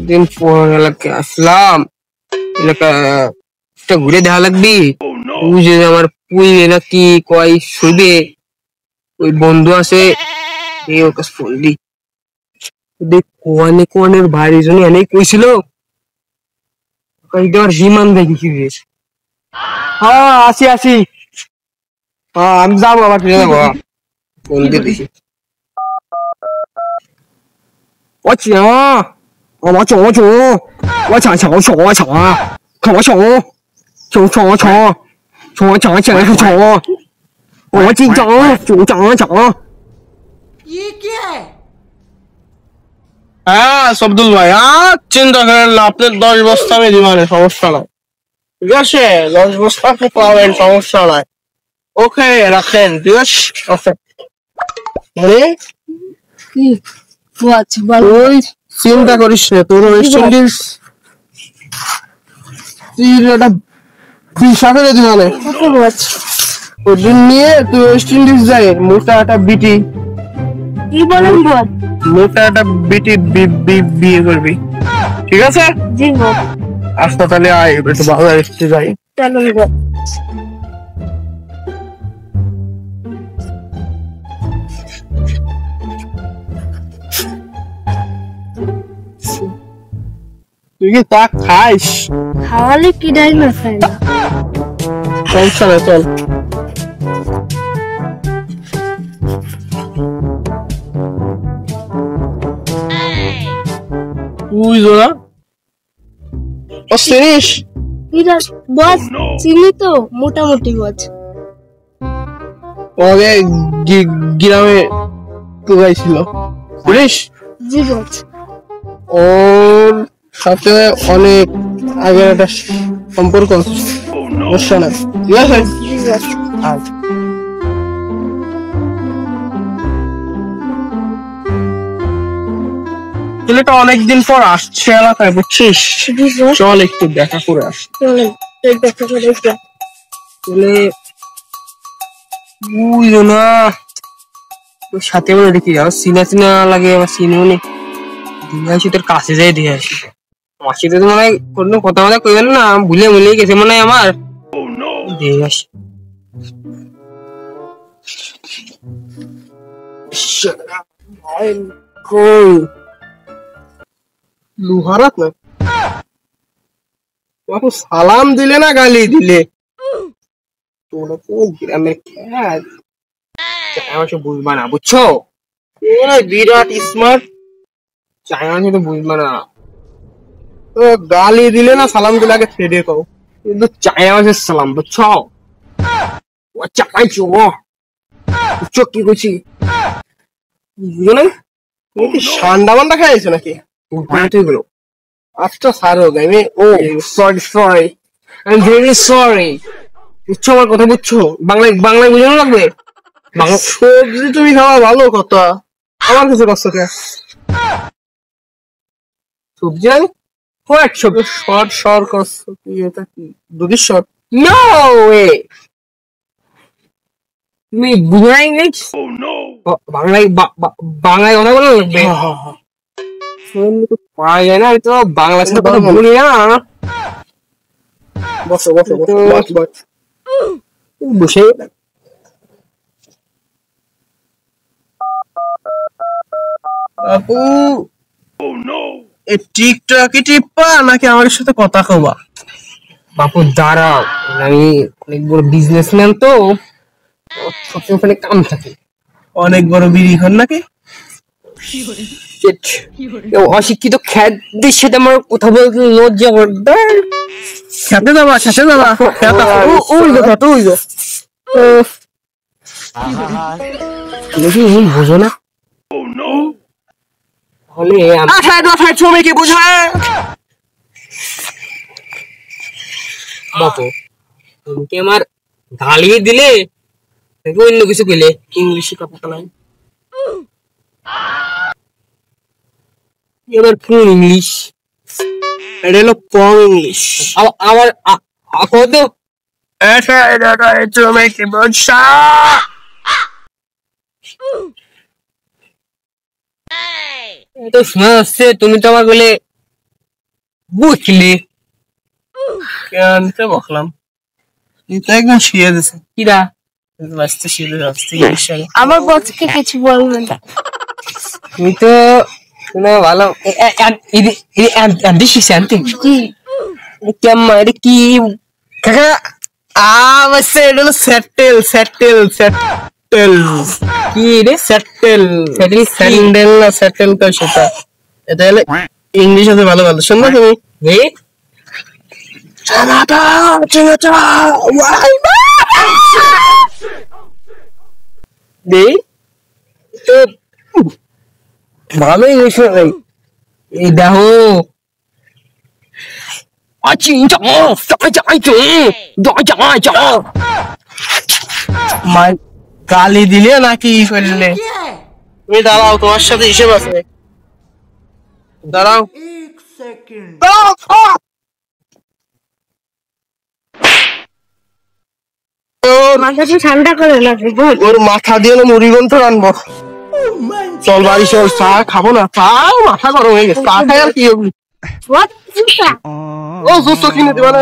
দিন পর এলাকায় আসলাম, এলাকাটা ঘুরে দেখা লাগবি। তুই যে আমার পুই নাকি কয় শুবে, ওই বন্ধু আছে ওর কাছে ফোন দি। কোয়ানে কোয়ানের বাইরে জন্য এনেই কইছিল বিমান দেখি। হ্যাঁ আসি আসি, হ্যাঁ আমি যাবো, আবার ফিরে যাবো। ফোন দিয়ে দেখি我讲，我讲，我讲，我紧张，ये क्या है? হ্যাঁ শব্দুল ভাই, চিন্তা করেন না, আপনার 10 বস্তা আমি দিবানে, সমস্যা নাই। ঠিক আছে, 10 বস্তা আপনি পাবেন, সমস্যা নাই। ওকে রাখেন, ঠিক আছে। ওকে তুই চিন্তা করিস না, তোর ওয়েস্ট ইন্ডিজ একটা বিষা করে দিবানে। ওদিন নিয়ে তুই ওয়েস্ট ইন্ডিজ যাই, মোটা একটা বিটি, কি বলেন বল? মোটা একটা বিটি বিয়ে করবি, ঠিক আছে? জি বল। হাসপাতালে আয়, একটু ভালো একটু যাই। চলো বল। তুই কি তা খাইস? খাওয়ালে কি ডাইমার খাই না। সমস্যা নাই, চল। তুই জোড়া চিনিস? বস চিনি তো, মোটামুটি বস। ওকে গ্রামে টুকাইছিল, বুঝিস? জি বস। ওর সাথে অনেক আগের একটা সম্পর্ক, সমস্যা না, ঠিক আছে? জি বস। ছেলেটা অনেকদিন পর আসছে এলাকায়, বুঝছিস? চল একটু দেখা করে আস। চলেন দেখা করে আসি। বুঝলো না, তোর সাথে বলে দেখি যাও, চিনা চিনা লাগে, আমার চিনিও নেই। দিয়ে আসি, তোর কাছে যাই দিয়ে আসি। আমার সাথে তো মনে হয় কোনো কথা কথা কইবেন না, ভুলে ভুলে গেছে মনে হয় আমার। দিয়ে আসি। লুহারাত না, সালাম দিলে না গালি দিলে? তোরা তো গ্রামের খ্যাত, আমার সব বুঝবা না, বুঝছো? বিরাট স্মার্ট, চাইনা তো বুঝবা না। তো গালি দিলে না সালাম দিলে আগে ছেড়ে কও, কিন্তু চাইনা মাসের সালাম, বুঝছো? ও চাইছো, বুঝছো কি করছি? বুঝলো না? তুমি কি ঠান্ডা মান্ডা খাইছো নাকি? গুলো আচ্ছা সারো, আমি sorry sorry, I am very sorry. বুঝছো আমার কথা? বুঝছো? বাংলায় বাংলায় বুঝানো লাগবে। সবজি তুমি খাওয়া ভালো কথা, আমার কিছু কষ্ট কে? সবজি আমি হোয়াট সবজি? শর্ট শর্ট কষ্ট কি? এটা কি দুধের শর্ট? নো ওয়ে, তুমি বুঝাই নেই। বাংলায় বাংলায় কথা বলা লাগবে। পাওয়া যায় না, আমি তো বাংলা সাথে কথা বলি না। বসো বসো বসে। আপু এই টিকটকে টিপ্পা নাকি আমার সাথে কথা কবা? বাপু দাঁড়াও, আমি অনেক বড় বিজনেসম্যান তো, সবসময় ওখানে কাম থাকে। অনেক বড় বিড়ি খান নাকি? অশিক্ষিত খ্যাতদের সাথে আমার কথা বলতে লজ্জা করবে। খেতে যাবা, খেতে যাবা, বুঝো না হলে শ্রমিক বুঝো বাপু, তুমি আমার গালি দিলে অন্য কিছু পেলে ইংলিশে কথা বলাই, এবার কোন ইংলিশ? এটা হলো কম ইংলিশ। আমার কত শোনা যাচ্ছে তুমি তো আমার বলে বুঝলি কেন তো বকলাম এটা একদম শিয়ে দিছে কিরা বাস্তে শিয়ে দিছে আমার বসকে কিছু বলবেন না। তুমি তো শুনে ভালো দিস শান্তি জি কেমন এটা কি কাকা বসে এটা হলো সেটেল কি রে সেটেল স্যান্ডেল না সেটেল তো সেটা এটা হলো ইংলিশ আছে ভালো ভালো শুনবে তুমি চানাটা ওয়াই দে তো ভালো ইংলিশ ভাই এই দেখো গালি দিলে নাকি ফেললে তুমি দাঁড়াও তোমার সাথে হিসেব আছে দাঁড়াও মাথাটা ঠান্ডা করে লাগে ওর মাথা দিয়ে মুড়ি গন্থ রানবো চল বাড়ি চল চা খাবো না চা মাথা গরম হয়ে গেছে চা খাই আর কি হবে What? ও জুস কিনে দিবা না